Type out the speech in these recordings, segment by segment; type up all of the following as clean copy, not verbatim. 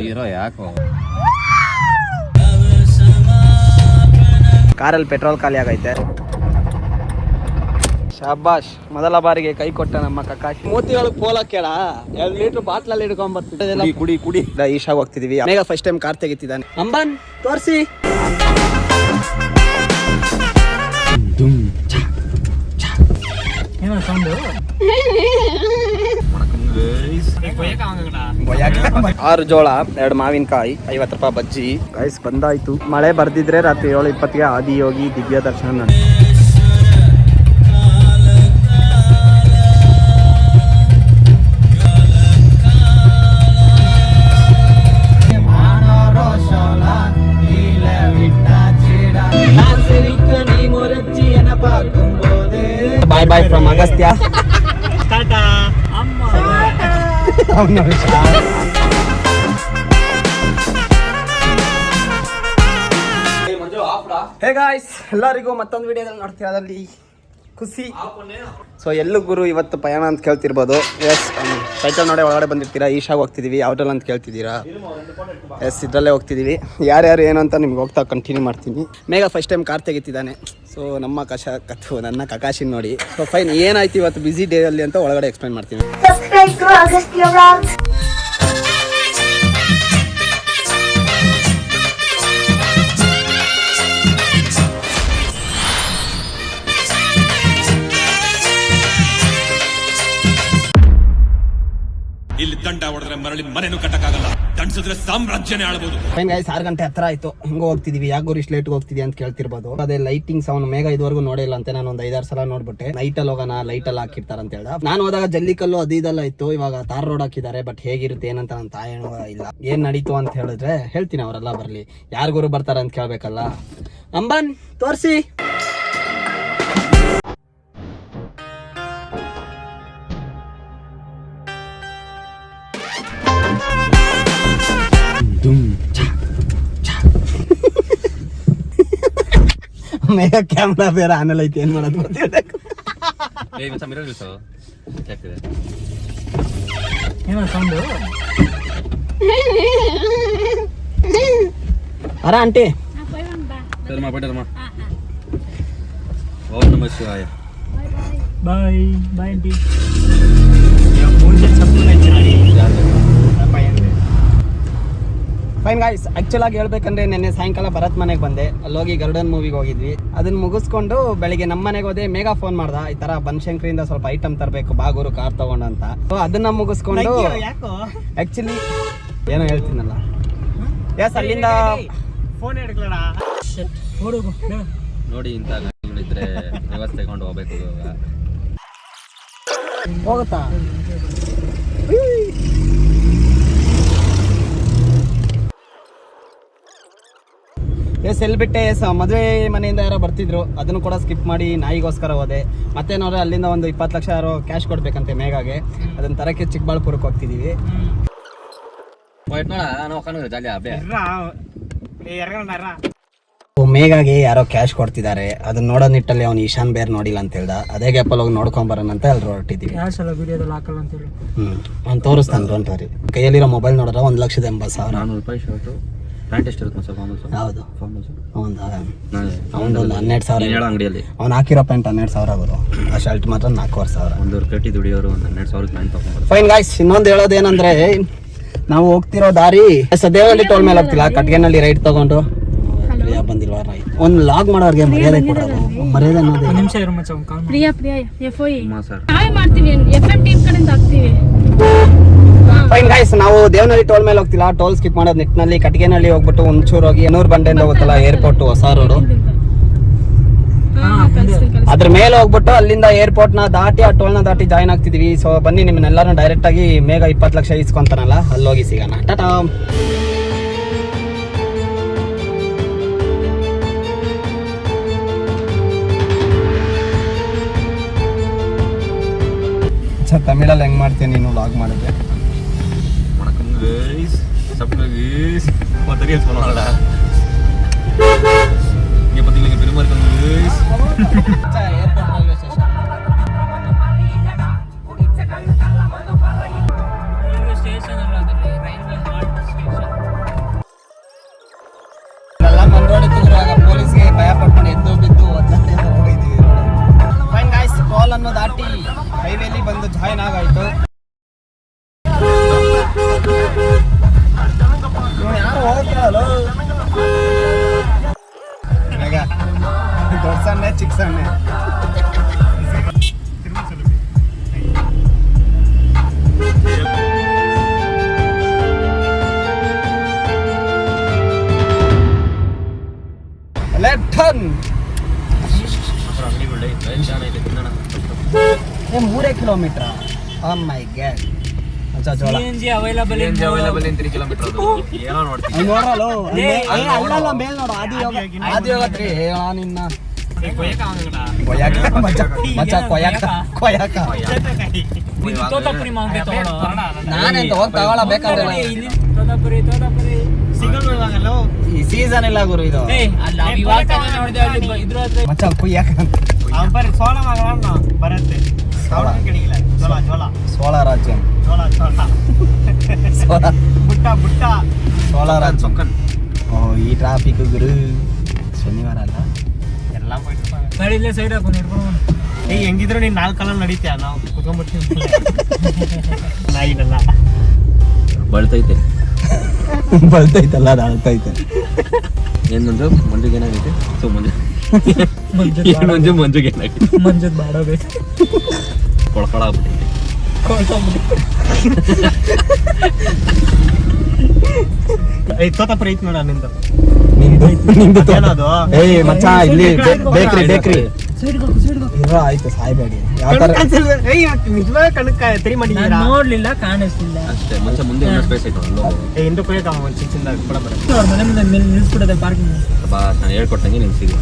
Hero ಯಾಕೋ ಕಾರಲ್ಲಿ petrol ಖಾಲಿ ಆಗೈತೆ. ಶಾಬಾಷ್, ಮೊದಲ ಬಾರಿಗೆ ಕೈ ಕೊಟ್ಟ ನಮ್ಮ ಕಕಾಶಿ. ಮೂತಿಗಳು ಪೋಲ ಕೇಳ 2 ಲೀಟರ್ ಬಾಟ್ಲಲ್ಲಿ ಹಿಡ್ಕೊಂಡ್ ಬರ್ತಿದ್ದೆ. ಕುಡಿ ಕುಡಿ. ಈಶಾಗ್ ಹೋಗ್ತಿದೀವಿ. ಮೇಘ ಫಸ್ಟ್ ಟೈಮ್ ಕಾರ್ ತೆಗಿತಿದ್ದಾನೆ. ಅಂಬನ್ ತೋರ್ಸಿ. ಏನೋ ಸೌಂಡ್. 6 ಜೋಳ, 2 ಮಾವಿನಕಾಯಿ, 50 ರೂಪಾಯಿ ಬಜ್ಜಿ. ಗೈಸ್ ಬಂದಾಯ್ತು. ಮಳೆ ಬರ್ದಿದ್ರೆ ರಾತ್ರಿ 7:20ಗೆ ಆದಿಯೋಗಿ ದಿವ್ಯ ದರ್ಶನ. ಬಾಯ್ bye from Agastya. Hey guys, ಎಲ್ಲರಿಗೂ ಮತ್ತೊಂದು ವಿಡಿಯೋದಲ್ಲಿ ನೋಡ್ತಿರೋದ್ರಲ್ಲಿ ಖುಷಿ. ಸೊ ಎಲ್ಲೂ ಗುರು ಇವತ್ತು ಪಯಣ ಅಂತ ಕೇಳ್ತಿರ್ಬೋದು. ಎಸ್, ಟೈಟಲ್ ನೋಡಿ ಒಳಗಡೆ ಬಂದಿರ್ತೀರಾ. ಈಶಾಗ್ ಹೋಗ್ತಿದ್ದೀವಿ. ಯಾವ್ದ್ರಲ್ಲಿ ಅಂತ ಕೇಳ್ತಿದ್ದೀರಾ? ಎಸ್, ಇದರಲ್ಲೇ ಹೋಗ್ತಿದ್ದೀವಿ. ಯಾರ್ಯಾರು ಏನು ಅಂತ ನಿಮ್ಗೆ ಹೋಗ್ತಾ ಕಂಟಿನ್ಯೂ ಮಾಡ್ತೀನಿ. ಮೇಘ ಫಸ್ಟ್ ಟೈಮ್ ಕಾರ್ ತೆಗಿತಿದ್ದಾನೆ. ಸೊ ನಮ್ಮ ನನ್ನ ಕಕಾಶಿನ ನೋಡಿ. ಸೊ ಫೈನ್, ಏನಾಯ್ತು ಇವತ್ತು ಬಿಸಿ ಡೇ ಅಲ್ಲಿ ಅಂತ ಒಳಗಡೆ ಎಕ್ಸ್ಪ್ಲೈನ್ ಮಾಡ್ತೀನಿ. ಇಲ್ಲಿ ದಂಡ ಹೊಡೆದ್ರೆ ಮರಳಿ ಮನೆನೂ ಕಟ್ಟಕ್ಕಾಗಲ್ಲ, ದಂಡಿಸಿದ್ರೆ ಸಾಮ್ರಾಜ್ಯನೇ ಆಳ್ಬೋದು. ಫೈನ್ ಗೈಸ್, 6 ಗಂಟೆ ಹತ್ರ ಆಯ್ತು. ಹಿಂಗ ಹೋಗ್ತಿದೀವಿ. ಯಾಕೆ ಇಷ್ಟು ಲೇಟ್ ಹೋಗ್ತಿದ್ವಿ ಅಂತ ಕೇಳ್ತಿರ್ಬೋದು. ಅದೇ ಲೈಟಿಂಗ್ಸ್ ಅವನು ಮೇಘ ಇದುವರೆಗೂ ನೋಡಿಲ್ಲ ಅಂತೆ. ನಾನು ಒಂದು 5-6 ಸಲ ನೋಡ್ಬಿಟ್ಟೆ. ನೈಟ್ ಅಲ್ಲಿ ಹೋಗೋಣ, ಲೈಟ್ ಅಲ್ಲಿ ಹಾಕಿರ್ತಾರ ಅಂತ ಹೇಳ್ದ. ನಾನು ಹೋದಾಗ ಜಲ್ಲಿಕಲ್ಲು ಅದು ಇದೆಲ್ಲ ಇತ್ತು. ಇವಾಗ ತಾರ್ ರೋಡ್ ಹಾಕಿದ್ದಾರೆ. ಬಟ್ ಹೇಗಿರುತ್ತೆ ಏನಂತ ನನ್ನ ತಾಯೇನು ಇಲ್ಲ. ಏನ್ ನಡೀತು ಅಂತ ಹೇಳಿದ್ರೆ ಹೇಳ್ತೀನಿ. ಅವರೆಲ್ಲ ಬರ್ಲಿ, ಯಾರಿಗೋರು ಬರ್ತಾರ ಅಂತ ಕೇಳ್ಬೇಕಲ್ಲ. ಅಂಬನ್ ತೋರ್ಸಿ. ಮೇಘ ಕ್ಯಾಮ್ರಾ ಬೇರೆ ಆಮೇಲೆ ಐತೆ, ಏನ್ ಮಾಡೋದು ಗೊತ್ತಿರಬೇಕು. ಏನೋ ಸೌಂಡು. ಅರ aunty bye bye aunty. Fine guys, actual ಆಗಿ ಹೇಳ್ಬೇಕಂದ್ರೆ ನಿನ್ನೆ ಸಾಯಂಕಾಲ ಭರತ್ ಮನೆಗೆ ಬಂದೆ. ಅಲ್ಲೋಗಿ ಗರುಡನ್ ಮೂವಿಗೆ ಹೋಗಿದ್ವಿ. ಅದನ್ನ ಮುಗಿಸ್ಕೊಂಡು ಬೆಳಿಗ್ಗೆ ನಮ್ಮ ಮನೆಗೆ ಹೋದೆ. ಮೇಘ ಫೋನ್ ಮಾಡ್ದ, ಈ ತರ ಬನಶಂಕರಿಯಿಂದ ಸ್ವಲ್ಪ ಐಟಮ್ ತರಬೇಕು ಬಾಗೂರು ಕಾರ್ ತಗೊಂಡು ಅಂತ. ಸೊ ಅದನ್ನ ಮುಗಿಸ್ಕೊಂಡು ಆಕ್ಚುಲಿ ಏನೋ ಹೇಳ್ತೀನಲ್ಲ. ಎಸ್, ಅಲ್ಲಿಂದ ಫೋನ್ ನೋಡಿ ಇಂತ ಇದ್ರೆ ವ್ಯವಸ್ಥೆ ತಗೊಂಡು ಹೋಗ್ಬೇಕು. ಹೋಗುತ್ತಾ? ಎಸ್, ಎಲ್ಲಿ ಬಿಟ್ಟೆ. ಎಸ್, ಮದುವೆ ಮನೆಯಿಂದ ಯಾರೋ ಬರ್ತಿದ್ರು. ಅದನ್ನು ಕೂಡ ಸ್ಕಿಪ್ ಮಾಡಿ ನಾಯಿಗೋಸ್ಕರ ಹೋದೆ. ಮತ್ತೆ ನೋಡ್ರೆ ಅಲ್ಲಿಂದ ಒಂದು 20 ಲಕ್ಷ ಯಾರೋ ಕ್ಯಾಶ್ ಕೊಡ್ಬೇಕಂತೆ ಮೇಘಾಗೆ. ಅದನ್ನ ತರಕ್ಕೆ ಚಿಕ್ಕಬಳ್ಳಾಪುರಕ್ಕೆ ಹೋಗ್ತಿದೀವಿ. ಮೇಘಾಗೆ ಯಾರೋ ಕ್ಯಾಶ್ ಕೊಡ್ತಿದ್ದಾರೆ. ಅದನ್ನ ನೋಡೋ ನಿಟ್ಟಲ್ಲಿ ಅವ್ನು ಈಶಾನ್ ಬೇರೆ ನೋಡಿಲ್ಲ ಅಂತ ಹೇಳ್ದ. ಅದೇ ಗ್ಯಾಪಲ್ಲಿ ಹೋಗಿ ನೋಡ್ಕೊಂಬರೋಣ ಅಂತ ಎಲ್ಲರೂ ಹೊರಟಿದ್ದೀವಿ. ಅವ್ನು ತೋರಿಸ್ತಾನೆ, ಡೋಂಟ್ ವರಿ. ಕೈಯಲ್ಲಿರೋ ಮೊಬೈಲ್ ನೋಡಿದ್ರೆ 1,80,000. 400 ರೂಪಾಯಿ ಶರ್ಟು, ಪ್ಯಾಂಟ್ ಎಷ್ಟಿರುತ್ತೆ ಸರ್? ಹೌದು, ಒಂದು 12,000 ಅಂಗಡಿಯಲ್ಲಿ. ಅವ್ನು ಹಾಕಿರೋ ಪ್ಯಾಂಟ್ 12,000 ಬರು. ಆ ಶರ್ಟ್ ಮಾತ್ರ 4,500. ಒಂದು ಕಟ್ಟಿ ದುಡಿಯೋರು 12,000 ಪ್ಯಾಂಟ್ ತಗೊಂಡು. ಫೈನ್ ಗಾಯ್ಸ್, ಇನ್ನೊಂದು ಹೇಳೋದೇನಂದ್ರೆ ನಾವು ಹೋಗ್ತಿರೋ ದಾರಿ ದೇವನಹಳ್ಳಿ ಟೋಲ್ ಮೇಲೆ ಹೋಗ್ತಿಲ್ಲ, ಕಟ್ಗೆನಲ್ಲಿ ರೈಟ್ ತಗೊಂಡು ಬಂದಿಲ್ವಾ. ಒಂದು ಲಾಗ್ ಮಾಡೋರ್ಗೆ ಮರ್ಯಾದೆ ಕೊಡೋದು. ಮರ್ಯಾದೆ ಅನ್ನೋದು ಫೈನ್ ಗೈಸ್, ನಾವು ದೇವನಹಳ್ಳಿ ಟೋಲ್ ಮೇಲೆ ಹೋಗ್ತಿಲ್ಲ. ಟೋಲ್ ಸ್ಕಿಪ್ ಮಾಡೋದು ನಿಟ್ಟಿನಲ್ಲಿ ಕಟ್ಗೆನಲ್ಲಿ ಹೋಗ್ಬಿಟ್ಟು ಒಂಚೂರು ಹೋಗಿ ಎನ್ನೂರು ಬಂಡೆಯಿಂದ ಹೋಗುತ್ತಲ್ಲ ಏರ್ಪೋರ್ಟ್, ಹೊಸ ರೋಡು, ಅದ್ರ ಮೇಲೆ ಹೋಗ್ಬಿಟ್ಟು ಅಲ್ಲಿಂದ ಏರ್ಪೋರ್ಟ್ ನ ದಾಟಿ ಆ ಟೋಲ್ ನ ದಾಟಿ ಜಾಯ್ನ್ ಆಗ್ತಿದೀವಿ. ಸೊ ಬನ್ನಿ, ನಿಮ್ಮನ್ನೆಲ್ಲರೂ ಡೈರೆಕ್ಟ್ ಆಗಿ ಮೇಘ 20 ಲಕ್ಷ ಇಸ್ಕೊಂತಾನಲ್ಲ, ಅಲ್ಲೋಗಿ ಸಿಗೋಣ. ಟಾಟಾ. ತಮಿಳಲ್ಲಿ ಹೆಂಗ್ ಮಾಡ್ತೀನಿ ನೀನು ಲಾಗ್ ಮಾಡಿದ್ರೆ? ದೊಡ್ಡ ಸಣ್ಣ ಚಿಕ್ಕ ಸಣ್ಣ ಲೆಫ್ಟನ್ 3 ಕಿಲೋಮೀಟರ್. ಓ ಮೈ ಗಾಡ್. ಅಚ್ಚಾ ಜೋಳ ಅವೈಲಬಲ್ ಇನ್ 3 ಕಿಲೋಮೀಟರ್ ಅದು ಏನೋ ನೋಡ್ತೀನಿ ನೋಡಲ್ಲ ಅಲ್ಲಲ್ಲ ಮೇಲ್ ನೋಡು ಆದಿಯೋಗತ್ರಿ ಹೇಳ ನಿನ್ನ ನಾನೇ ತಗೊಳ ಬೇಕಾದ್ರೆ ಈ ಸೀಸನ್ ಇಲ್ಲ ಗುರು ಇದು ಮಚ್ಚ ಕುಯ್ಯಾಕ ಬರುತ್ತೆ ಸೋಳ ರಾಜ್ಯ ಸೋಳ ರಾಜ್ಯ. ಓ ಈ ಟ್ರಾಫಿಕ್ ಗುರು ಶನಿವಾರ ಅಲ್ಲ ಎಲ್ಲ ಸೈಡ್ ಹಾಕೊಂಡು ಹೆಂಗಿದ್ರು ನೀನ್ 4 ಕಾಲಲ್ಲಿ ನಡೀತೀಯ ನಾವು ಕುತ್ಕೊಂಡ್ಬಿಡ್ತೀವಿ ನಾಯಿನಲ್ಲ ಬಳ್ತೈತೆ ಬಲ್ತೈತಲ್ಲ ಅದು ಅಳ್ತೈತೆ. ಏನಂದ್ರು ಮಂಜುಗೆ ಏನಾಗೈತೆ ಸೊ ಮಂಜುಗೆ ಏನಾಗೈತೆ ಮಂಜದ್ ಬಾಡೋಬೇಕು ಕೊಳಕೊಳ ಆಗ್ಬಿಟ್ಟೈತೆ ತೋತಪ್ಪ ಐತ್ ನೋಡ ನಿಂದು ಏಯ್ ಮಚ್ಚ ಇಲ್ಲಿ ಬೇಕ್ರಿ ಇರೋ ಆಯ್ತು ಸಾಯ್ಬೇಡಿ ಯಾವ ತರ ನಿಜವಾಗ ಕಣಕ್ಕ ತರಿ ಮಾಡಿದ್ದೀರಾ ನೋಡ್ಲಿಲ್ಲ ಕಾಣಿಸ್ಲಿಲ್ಲ ಅಷ್ಟೇ ಮಂಚ ಮುಂದೆ ಇನ್ನೂ ಸ್ಪೇಸ್ ಐತೆ ಅಲ್ಲೋ ಹಿಂದೂ ಕುಯ್ಯಕ ಒಂದು ಚಿಂಚಿಂದ ಕೂಡ ಬರುತ್ತೆ ಮನೆ ಮುಂದೆ ಮೇಲೆ ನಿಲ್ಸ್ಬಿಡೋದೆ ಪಾರ್ಕಿಂಗ್ ಬಾ ನಾನು ಹೇಳ್ಕೊಟ್ಟಂಗೆ ನಿಲ್ಸಿದ್ವಿ.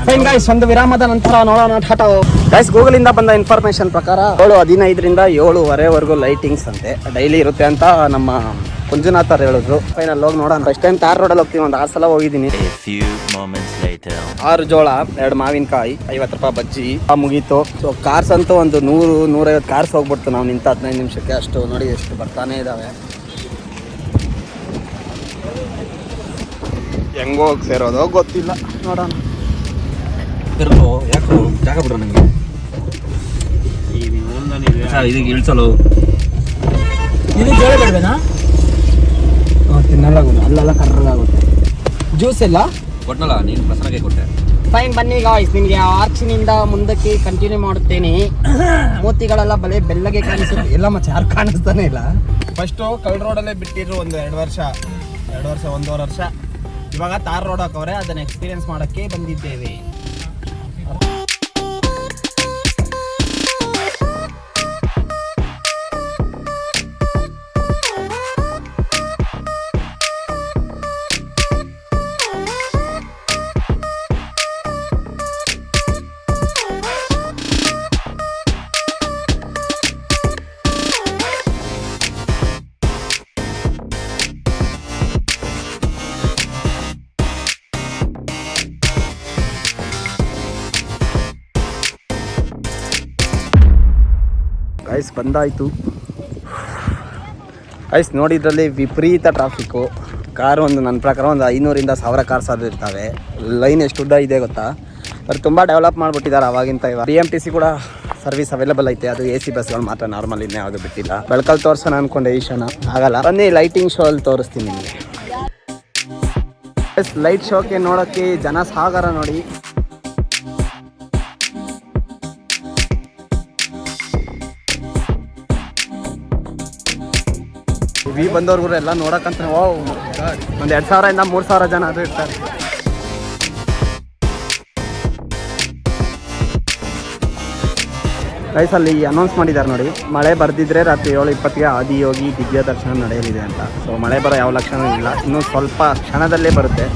ಫೈನ್ ಗೈಸ್, ಒಂದು ವಿರಾಮದ ನಂತರ ನೋಡೋಣ ಟಾಟಾ. ಗೈಸ್, ಗೂಗಲ್ ಇಂದ ಬಂದ ಇನ್ಫಾರ್ಮೇಶನ್ ಪ್ರಕಾರ 7:15ರಿಂದ 7:15ವರೆಗೂ ಲೈಟಿಂಗ್ಸ್ ಅಂತೆ ಡೈಲಿ ಇರುತ್ತೆ ಅಂತ ನಮ್ಮ ಕುಂಜುನಾಥ್ ಅವ್ರು ಹೇಳಿದ್ರು. ಫೈನಲ್ ಹೋಗಿ ನೋಡೋಣ. ಫಸ್ಟ್ ಟೈಮ್ ತಾರ್ ರೋಡಲ್ಲಿ ಹೋಗ್ತೀನಿ, ಒಂದು 6 ಸಲ ಹೋಗಿದ್ದೀನಿ. 6 ಜೋಳ, 2 ಮಾವಿನಕಾಯಿ, 50 ರೂಪಾಯಿ ಬಜ್ಜಿ ಮುಗೀತು. ಸೊ ಕಾರ್ಸ್ ಅಂತೂ ಒಂದು 100-150 ಕಾರ್ಸ್ ಹೋಗ್ಬಿಡ್ತು ನಾವು ನಿಂತ 15 ನಿಮಿಷಕ್ಕೆ. ಅಷ್ಟು ನೋಡಿ ಎಷ್ಟು ಬರ್ತಾನೆ ಇದ್ದಾವೆ. ಹೆಂಗೋಗಿ ಸೇರೋದು ಗೊತ್ತಿಲ್ಲ, ನೋಡೋಣ. ಯಾಕೋ ಜಾಗ ಬಿಡ್ರು ನನಗೆ ಇದಕ್ಕೆ ಇಳಿಸಲು ತಿನ್ನಲ್ಲ, ಅಲ್ಲೆಲ್ಲ ಕರ್ರಗಾಗುತ್ತೆ. ಜ್ಯೂಸ್ ಇಲ್ಲ ಕೊಟ್ಟನಲ್ಲ ನೀನು ಪ್ರಸನ್ನಕ್ಕೆ ಕೊಟ್ಟೆ. ಫೈನ್, ಬನ್ನಿ ಗಾಯ್ಸ್, ನಿಮಗೆ ಆರ್ಚಿನಿಂದ ಮುಂದಕ್ಕೆ ಕಂಟಿನ್ಯೂ ಮಾಡುತ್ತೇನೆ. ಮೂತಿಗಳೆಲ್ಲ ಬಲೆ ಬೆಲ್ಲಗೆ ಕಾಣಿಸುತ್ತೆ. ಎಲ್ಲ ಮತ್ತೆ ಯಾರು ಕಾಣಿಸ್ತಾನೆ ಇಲ್ಲ. ಫಸ್ಟು ಕಲ್ ರೋಡಲ್ಲೇ ಬಿಟ್ಟಿದ್ರು ಒಂದು 2 ವರ್ಷ, 1.5 ವರ್ಷ. ಇವಾಗ ತಾರ್ ರೋಡ್ ಹಾಕವ್ರೆ, ಅದನ್ನ ಎಕ್ಸ್ಪೀರಿಯನ್ಸ್ ಮಾಡೋಕ್ಕೆ ಬಂದಿದ್ದೇವೆ. ಐಸ್ ಬಂದಾಯಿತು. ಐಸ್ ನೋಡಿದ್ರಲ್ಲಿ ವಿಪರೀತ ಟ್ರಾಫಿಕ್ಕು. ಕಾರು ಒಂದು ನನ್ನ ಪ್ರಕಾರ ಒಂದು 500ರಿಂದ 1000 ಕಾರ್ಸ್ ಆದರೂ ಇರ್ತವೆ. ಲೈನ್ ಎಷ್ಟು ಉದ್ದ ಇದೆ ಗೊತ್ತಾ? ಅವ್ರು ತುಂಬ ಡೆವಲಪ್ ಮಾಡಿಬಿಟ್ಟಿದ್ದಾರೆ ಅವಾಗಿಂತ. ಇವಾಗ BMTC ಕೂಡ ಸರ್ವಿಸ್ ಅವೈಲೇಬಲ್ ಐತೆ. ಅದು AC ಬಸ್ಗಳು ಮಾತ್ರ, ನಾರ್ಮಲ್ ಇನ್ನೇ ಯಾವುದು ಬಿಟ್ಟಿಲ್ಲ. ಬೆಳಕಲ್ಲಿ ತೋರಿಸೋಣ ಅಂದ್ಕೊಂಡೆ, ಈಶಾನ ಆಗಲ್ಲ. ಬನ್ನಿ ಲೈಟಿಂಗ್ ಶೋ ಅಲ್ಲಿ ತೋರಿಸ್ತೀನಿ ನಿಮಗೆ. ಲೈಟ್ ಶೋಕ್ಕೆ ನೋಡೋಕ್ಕೆ ಜನ ಸಾಗರ ನೋಡಿ. ಬಂದವ್ರಿಗೂ ಎಲ್ಲ ನೋಡಕ್ಕಂತ ಒಂದು 2000ರಿಂದ 3000 ಜನ ಅದು ಇರ್ತಾರೆ. ರೈಸಲ್ಲಿ ಅನೌನ್ಸ್ ಮಾಡಿದ್ದಾರೆ ನೋಡಿ, ಮಳೆ ಬರ್ದಿದ್ರೆ ರಾತ್ರಿ 7:20ಗೆ ಆದಿಯೋಗಿ ದಿವ್ಯ ದರ್ಶನ ನಡೆಯಲಿದೆ ಅಂತ. ಸೊ ಮಳೆ ಬರೋ ಯಾವ ಲಕ್ಷಣ ಇಲ್ಲ, ಇನ್ನೂ ಸ್ವಲ್ಪ ಕ್ಷಣದಲ್ಲೇ ಬರುತ್ತೆ.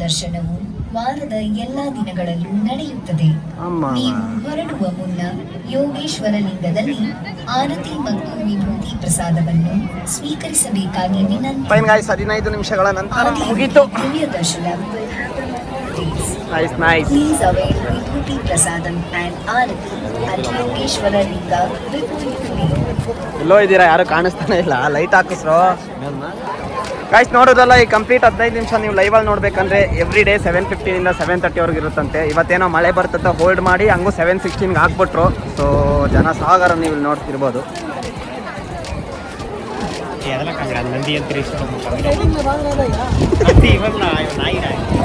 ದರ್ಶನವು ವಾರದ ಎಲ್ಲಾ ದಿನಗಳಲ್ಲೂ ನಡೆಯುತ್ತದೆ. ನೀವು ಹೊರಡುವ ಮುನ್ನ ಯೋಗೇಶ್ವರ ಲಿಂಗದಲ್ಲಿ ಆರತಿ ಮತ್ತು ವಿಭೂತಿ ಪ್ರಸಾದವನ್ನು ಸ್ವೀಕರಿಸಬೇಕಾಗಿ ವಿನಂತಿ. ಫೈನ್ ಗಾಯ್ಸ್, 15 ನಿಮಿಷಗಳ ನಂತರ ಮುಗೀತು. ದಿವ್ಯ ದರ್ಶನ will happen. Nice nice. Please avail Vibhuti Prasadam and Arati at Yogeshwara Linga before you leave. ಎಲ್ಲೋ ಇದ್ದೀರಾ? ಯಾರು ಕಾಣಿಸ್ತಾನೆ ಇಲ್ಲ. Light ಹಾಕಿಸ್ರು guys. ನೋಡೋದಲ್ಲ, ಈ ಕಂಪ್ಲೀಟ್ 15 ನಿಮಿಷ ನೀವು ಲೈವಲ್ಲಿ ನೋಡ್ಬೇಕಂದ್ರೆ ಎವ್ರಿ ಡೇ 7:15 7:30 ಇರುತ್ತಂತೆ. ಇವತ್ತೇನೋ ಮಳೆ ಬರ್ತಂತ ಹೋಲ್ಡ್ ಮಾಡಿ ಹಂಗೂ 7:16 ಹಾಕ್ಬಿಟ್ರು. ಸೊ ಜನ ಸಾಗರ ನೀವು ಇಲ್ಲಿ ನೋಡ್ತಿರ್ಬೋದು. ನಂದಿ ಅಂತೀರಿ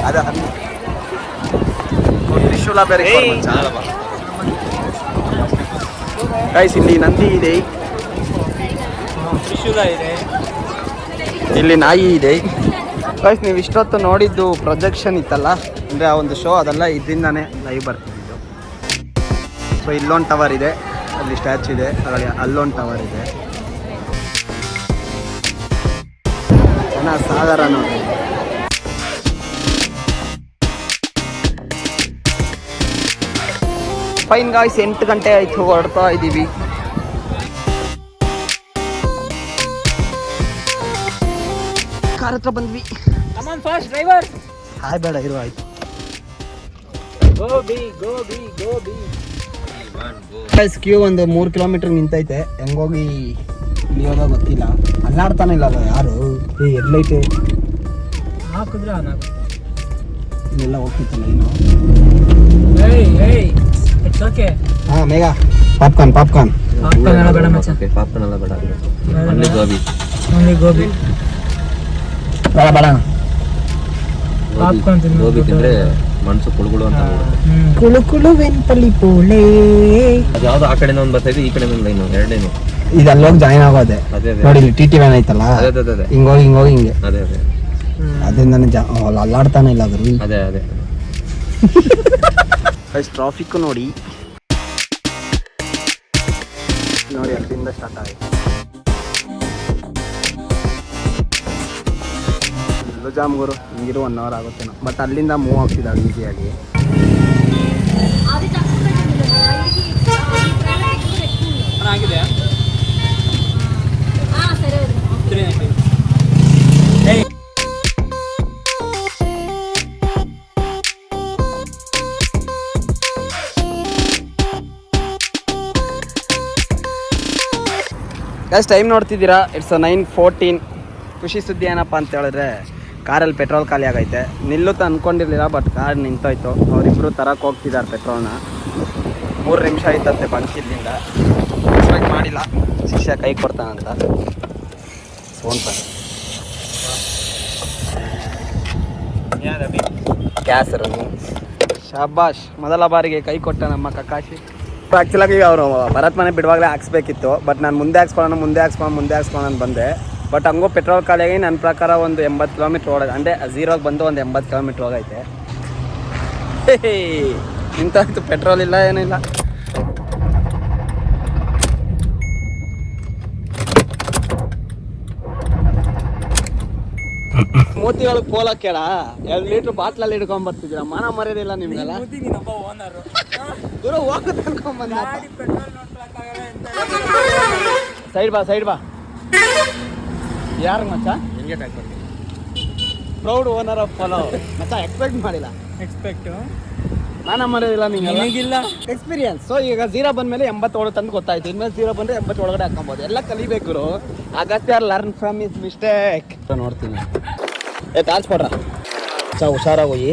ಅದ ತ್ರಿಶೂಲ ಬೇರೆ ಗೈಸ್. ಇಲ್ಲಿ ನಂದಿ ಇದೆ, ತ್ರಿಶೂಲ ಇದೆ, ಇಲ್ಲಿ ನಾಯಿ ಇದೆ. ಗೈಸ್, ನೀವು ಇಷ್ಟೊತ್ತು ನೋಡಿದ್ದು ಪ್ರೊಜೆಕ್ಷನ್ ಇತ್ತಲ್ಲ, ಅಂದರೆ ಆ ಒಂದು ಶೋ, ಅದೆಲ್ಲ ಇದರಿಂದಾನೇ ಲೈವ್ ಬರ್ತಿದ್ದು. ಸೊ ಇಲ್ಲೊಂದು ಟವರ್ ಇದೆ, ಅಲ್ಲಿ ಸ್ಟ್ಯಾಚು ಇದೆ, ಅದರಲ್ಲಿ ಅಲ್ಲೊಂದು ಟವರ್ ಇದೆ. ಜನ ಸಾಗರ ನೋಡಿ. ಫೈನ್ ಗಾಯ್ಸ್, 8 ಗಂಟೆ ಆಯಿತು, ಹೊರಡ್ತಾ ಇದ್ದೀವಿ. ಕಾರ್ ಹತ್ರ ಬಂದ್ವಿ. ಕಮಾನ್ ಫಾಸ್ಟ್ ಡ್ರೈವರ್. ಹಾಯ್ ಬೇಡ ಇರು, ಆಯ್ತು. ಕ್ಯೂ ಒಂದು 3 ಕಿಲೋಮೀಟರ್ ನಿಂತೈತೆ. ಹೆಂಗೋಗಿ ಇಳಿಯೋದ ಗೊತ್ತಿಲ್ಲ. ಅಲ್ಲಾಡ್ತಾನೆ ಇಲ್ಲ ಅದು ಯಾರು. ಹೆಡ್ಲೈಟ್ ಹಾಕಿದ್ರೆ ಇಲ್ಲೆಲ್ಲ ಹೋಗ್ತಿತ್ತಲ್ಲ ಇನ್ನು. It's okay. ಹಾಂ, ಮೇಘ ಪಾಪ್ಕಾರ್ನ್ ಪಾಪ್ಕಾರ್ನ್ ಎಲ್ಲ ಬೇಡ ಮಚ್ಚ. ಪಾಪ್ಕಾರ್ನ್ ಎಲ್ಲ ಬೇಡ, ಅಲ್ಲಿ ಗೋಬಿ ಗೋಬಿ ಬೇಡ ಬೇಡ. ಪಾಪ್ಕಾರ್ನ್ ಗೋಬಿ ತಿಂದ್ರೆ ಮನ್ಸು ಕುಳುಗುಳು ಅಂತ ಕುಳು ಕುಳು ವೆಂಪಲಿ ಪೋಳೆ. ಅದು ಯಾವ್ದು ಆ ಕಡೆಯಿಂದ ಒಂದು ಬರ್ತಾ ಇದೆ, ಈ ಕಡೆ ಒಂದು ಲೈನು, ಎರಡೇನು. ಇದು ಅಲ್ಲೋಗಿ ಜಾಯಿನ್ ಆಗೋದೆ. ಅದೇ ನೋಡಿ, ಇಲ್ಲಿ ಟಿ ವ್ಯಾನ್ ಐತಲ್ಲ, ಅದೇ ಹಿಂಗೋಗಿ ಹಿಂಗೆ. ಅದೇ ಅದೇ ಅದರಿಂದ ಅಲ್ಲಾಡ್ತಾನೆ ಇಲ್ಲ ಅದ್ರ. ಅದೇ ಅದೇ ಟ್ರಾಫಿಕ್ ನೋಡಿ ನೋಡಿ, ಅಲ್ಲಿಂದ ಸ್ಟಾರ್ಟ್ ಆಗಿದೆ. ಜಾಮ್ ಗುರು, ಹಿಂಗಿರು 1 ಅವರ್ ಆಗುತ್ತೇನೋ. ಬಟ್ ಅಲ್ಲಿಂದ ಮೂವ್ ಆಗ್ತಿದ್ದಾಳೆ ಈಸಿಯಾಗಿ. ಆಗಿದೆ. ಗೈಸ್, ಟೈಮ್ ನೋಡ್ತಿದ್ದೀರಾ, ಇಟ್ಸ್ 9:14. ಖುಷಿ ಸುದ್ದಿ ಏನಪ್ಪ ಅಂತ ಹೇಳಿದ್ರೆ, ಕಾರಲ್ಲಿ ಪೆಟ್ರೋಲ್ ಖಾಲಿ ಆಗೈತೆ. ನಿಲ್ಲುತ್ತಾ ಅಂದ್ಕೊಂಡಿರಲಿಲ್ಲ, ಬಟ್ ಕಾರ್ ನಿಂತೋಯ್ತು. ಅವರಿಬ್ಬರು ತರಕ್ಕೆ ಹೋಗ್ತಿದ್ದಾರೆ ಪೆಟ್ರೋಲ್ನ. 3 ನಿಮಿಷ ಆಯ್ತಂತೆ ಬಂಕಿಲ್ಲಿಂದ. ಎಕ್ಸ್ಪೆಕ್ಟ್ ಮಾಡಿಲ್ಲ ಶಿಷ್ಯ ಕೈ ಕೊಡ್ತಾನಂತ. ಸೋನ್ತಾನೆ ಕ್ಯಾಸರು. ಶಾಬಾಷ್, ಮೊದಲ ಬಾರಿಗೆ ಕೈ ಕೊಟ್ಟ ನಮ್ಮ ಕಕಾಶಿ. ಆ್ಯಕ್ಚುಲಾಗಿ ಅವರು ಭರತ್ ಮನೆ ಬಿಡುವಾಗಲೇ ಹಾಕ್ಸ್ಬೇಕಿತ್ತು. ಬಟ್ ನಾನು ಮುಂದೆ ಹಾಕ್ಸ್ಕೊಳ್ಳೋಣ ಅಂತ ಬಂದೆ. ಬಟ್ ಹಂಗೂ ಪೆಟ್ರೋಲ್ ಖಾಲಿಯಾಗಿ ನನ್ನ ಪ್ರಕಾರ ಒಂದು 80 ಕಿಲೋಮೀಟ್ರ್ ಓಡೋದು, ಅಂದರೆ ಝೀರೋಗೆ ಬಂದು ಒಂದು 80 ಕಿಲೋಮೀಟ್ರ್ ಹೋಗೈತೆ. ಇಂಥದ್ದು ಪೆಟ್ರೋಲ್ ಇಲ್ಲ, ಏನಿಲ್ಲ. ಮೂತಿಗಳಿಗೆ ಪೋಲ ಕೇಳ 2 ಲೀಟ್ರ್ ಬಾಟ್ಲಲ್ಲಿ ಹಿಡ್ಕೊಂಡ್ ಬರ್ತಿದ್ದೀರಾ. ಮಾನ ಮರ್ಯಾದಿಲ್ಲ ನಿಮ್ಗೆಲ್ಲ. ದೂರ ಹೋಗುತ್ತೆ ಅನ್ಕೊಂಬಂದ. ಸೈಡ್ ಬಾ. ಯಾರು ಮಚ್ಚ? ಪ್ರೌಡ್ ಓನರ್ ಆಫ್ ಫಾಲೋ ಮಚ್ಚ. ಎಕ್ಸ್ಪೆಕ್ಟ್ ಮಾಡಿಲ್ಲ. ಮಾನ ಮರ್ಯಾದಿಲ್ಲ ನಿಮ್ಗೆಲ್ಲ. ಎಕ್ಸ್ಪೀರಿಯನ್ಸ್. ಸೊ ಈಗ ಝೀರೋ ಬಂದ್ಮೇಲೆ 80 ಓಡೋ ತಂದು ಗೊತ್ತಾಯ್ತು. ಇನ್ಮೇಲೆ ಝೀರೋ ಬಂದರೆ 80 ಒಳಗಡೆ ಹಾಕೊಬೋದು. ಎಲ್ಲ ಕಲಿಬೇಕು. ಅಗತ್ಯ ಲರ್ನ್ ಫ್ರಮ್ ಇಸ್ ಮಿಸ್ಟೇಕ್. ನೋಡ್ತೀನಿ. ಟಾರ್ಚ್ ಕೊಡ್ರ ಹುಷಾರಾಗಿ ಹೋಗಿ.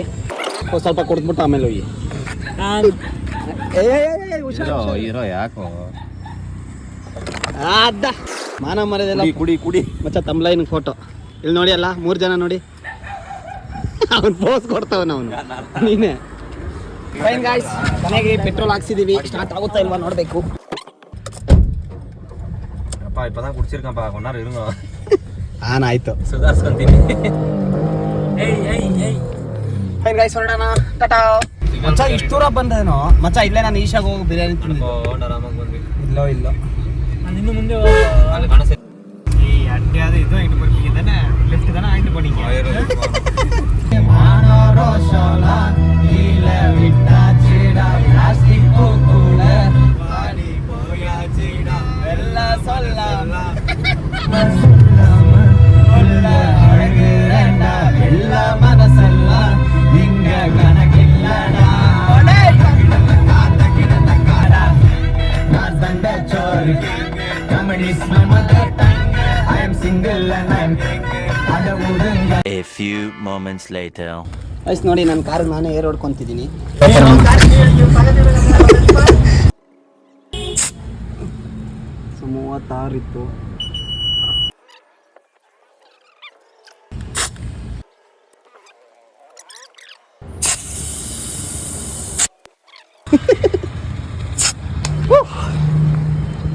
ಸ್ವಲ್ಪ ಕುಡಿದ್ಬಿಟ್ಟು ಆಮೇಲೆ ಹೋಗಿ. ಹೀರೋ ಯಾಕೋ ಅದ ಮಾನ ಮರ್ಯಾದೆಲ್ಲ. ಕುಡಿ ಮಚ್ಚ. ತಮ್ಲೈನ್ ಫೋಟೋ ಇಲ್ಲಿ ನೋಡಿ ಅಲ್ಲ, 3 ಜನ ನೋಡಿ. ಅವನು ಪೋಸ್ ಕೊಡ್ತಾವನ ಅವನು. ನೀನೇ. ಫೈನ್ ಗಾಯ್ಸ್, ಮನೆಗೆ ಪೆಟ್ರೋಲ್ ಹಾಕ್ಸಿದೀವಿ. ಸ್ಟಾರ್ಟ್ ಆಗುತ್ತಾ ಇಲ್ವಾ ನೋಡ್ಬೇಕು. இப்பதான் குடிச்சிருக்கேன்ப்பா, கொஞ்ச நேரம் இருங்க. ಆಯ್ತು, ಸುಧಾರಿಸ್ಕೊಂತೀನಿ. ಫೈನ್ ಗಾಯ್ಸ್, ಹೊರಡೋಣ. ಟಾಟಾ. ಮಚ್ಚ ಇಷ್ಟು ದೂರ ಬಂದೇನೋ ಮಚ್ಚ. ಇಲ್ಲೇ ನಾನು ಈಶಾಗ ಹೋಗಿ ಬಿರಿಯಾನಿ ಆರಾಮಾಗಿ ಬಂದ್ವಿ. ಇಲ್ಲ ಇನ್ನು ಮುಂದೆ ಅಲ್ಲಿ ಕಾಣಿಸ್ತಾ அட்டியாவது இதுவும் ஆகிட்டு போயிருப்பீங்க தானே. லெஃப்ட் தானே ஆகிட்டு போனீங்க. ಮಾನವ ರೋಷೋಲ ನೀಲ ವಿಟ್ಟ ಚೀಡ ಪ್ಲಾಸ್ಟಿಕ್ ಕೂಡ ಮಾಡಿ ಪೋಯ ಚೀಡ ಎಲ್ಲ ಸೊಲ್ಲಾಮ உள்ள அழகு ரெண்டா வெள்ள மனசல்ல இங்க கணக்கில்லடா நான் சண்டை சோறு communist mother tongue I am single and I am அத உடுங்க. A few moments later. Ice ನೋಡಿ ನನ್ನ ಕಾರ್ ನಾನೇ ಏರ್ ಹೊಡ್ಕೊಂತಿದ್ದೀನಿ. ಸೊ 36 ಇತ್ತು.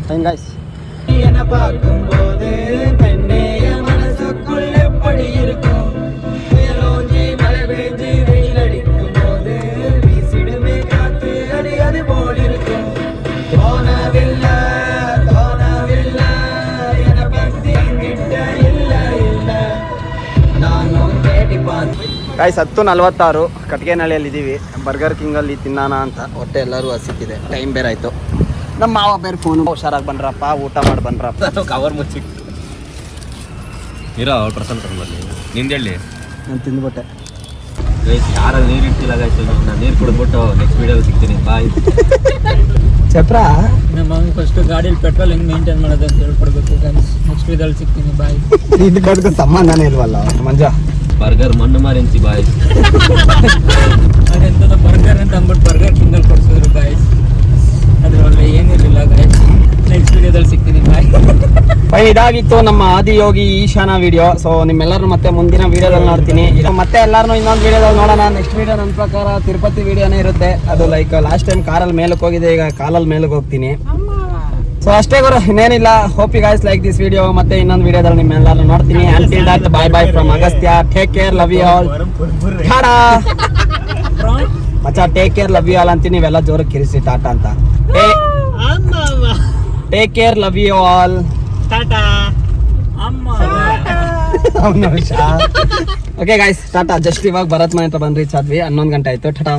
Fine guys. என்ன பார்க்கும்போது பெண்ணைய மனசுக்குள் எப்படி இருக்கும் வேலோஞ்சி மழை பெஞ்சு வெயில் அடிக்கும் போது வீசிடுமே காத்து அடி அது போல் இருக்கும் தோணவில்லை என பக்தி கிட்ட ಇಲ್ಲ ನಾನು ಕೇಳಿ பார்த்து ಗಾಯ್ಸ್ 10:46 ಕಟ್ಗೆನಹಳ್ಳಿಯಲ್ಲಿದ್ದೀವಿ. ಬರ್ಗರ್ ಕಿಂಗಲ್ಲಿ ತಿನ್ನೋಣ ಅಂತ ಹೊಟ್ಟೆ ಎಲ್ಲರೂ ಹಸಿತಿದೆ. ಟೈಮ್ ಬೇರೆ ಆಯಿತು. ನಮ್ಮ ಮಾವ ಬೇರೆ ಫೋನು ಹುಷಾರಾಗಿ ಬನ್ರಪ್ಪ ಊಟ ಮಾಡಿ ಬನ್ರಪ್ಪ. ಕವರ್ ಮುಚ್ಚಿ ಇರೋ ಅವ್ರ ಪ್ರಸನ್ನ ಕರ್ಮಲ್ಲಿ ನಿಂದೇಳಿ ನಾನು ತಿಂದ್ಬಿಟ್ಟೆ. ಗೈಸ್ ಯಾರಲ್ಲಿ ನೀರು ಇಟ್ಟಿಲ್ಲ ಗೈಸ್, ನಾನು ನೀರು ಕುಡಿದ್ಬಿಟ್ಟು ನೆಕ್ಸ್ಟ್ ವೀಡಿಯೋದಲ್ಲಿ ಸಿಗ್ತೀನಿ. ಬಾಯ್. ಚಪ್ರ ನಮ್ಮ ಫಸ್ಟ್ ಗಾಡಿಯಲ್ಲಿ ಪೆಟ್ರೋಲ್ ಹೆಂಗ್ ಮೇಂಟೈನ್ ಮಾಡೋದು ಅಂತ ಹೇಳ್ಕೊಡ್ಬೇಕು ಗೈಸ್. ನೆಕ್ಸ್ಟ್ ವಿಡಿಯೋದಲ್ಲಿ ಸಿಗ್ತೀನಿ. ಬಾಯ್. ಇದಕ್ಕೂ ಸಂಬಂಧನೇ ಇಲ್ವಲ್ಲ ಮಂಜ. ಬರ್ಗರ್ ಮಣ್ಣು ಮಾರಿಂಚಿ ಬಾಯ್. ಅದೆಂತದ ಬರ್ಗರ್ ಅಂತ ಅಂದ್ಬಿಟ್ಟು ಬರ್ಗರ್ ಕಿಂಗಲ್ ಕೊಡ್ಸಿದ್ರು ಗಾಯ್ಸ್. ಅದ್ರೊಳಗೆ ಏನಿರಲಿಲ್ಲ ಗಾಯ್ಸ್. ನೆಕ್ಸ್ಟ್ ವಿಡಿಯೋದಲ್ಲಿ ಸಿಗ್ತೀನಿ. ಬಾಯ್. ಇದಾಗಿತ್ತು ನಮ್ಮ ಆದಿಯೋಗಿ ಈಶಾನ ವಿಡಿಯೋ. ಸೊ ನಿಮ್ಮೆಲ್ಲರೂ ಮತ್ತೆ ಮುಂದಿನ ವಿಡಿಯೋದಲ್ಲಿ ನೋಡ್ತೀನಿ. ಮತ್ತೆ ಎಲ್ಲರೂ ಇನ್ನೊಂದು ವಿಡಿಯೋದಲ್ಲಿ ನೋಡೋಣ. ನೆಕ್ಸ್ಟ್ ವಿಡಿಯೋ ನನ್ನ ಪ್ರಕಾರ ತಿರುಪತಿ ವಿಡಿಯೋನೇ ಇರುತ್ತೆ. ಅದು ಲೈಕ್ ಲಾಸ್ಟ್ ಟೈಮ್ ಕಾರಲ್ಲಿ ಮೇಲಕ್ಕೆ ಹೋಗಿದೆ, ಈಗ ಕಾಲಲ್ಲಿ ಮೇಲಕ್ಕೆ ಹೋಗ್ತೀನಿ. ಸೊ ಅಷ್ಟೇ ಗುರು, ಇನ್ನೇನಿಲ್ಲ. Hope you guys like this video. ಮತ್ತೆ ಇನ್ನೊಂದು ವಿಡಿಯೋದಲ್ಲಿ ನಿಮ್ಮೆಲ್ಲರೂ ನೋಡ್ತೀನಿ. Until that bye bye from Agastya. Take care, love you all. ಟಾಟಾ ಮಚ್ಚ, take care, love you all ಅಂತೀನಿ. ನೀವೆಲ್ಲ ಜೋರಕ್ಕೆ ಕಿರಿಸಿ ಟಾಟಾ ಅಂತ. Take care, love you all. ಟಾಟಾ ಅಮ್ಮ. Okay guys Tata. ಜಸ್ಟ್ ಇವಾಗ ಭರತ್ ಮನೆ ಹತ್ರ ಬಂದು ರೀಚ್ ಆದ್ವಿ. 11 ಗಂಟೆ ಆಯ್ತು. ಟಾಟಾ.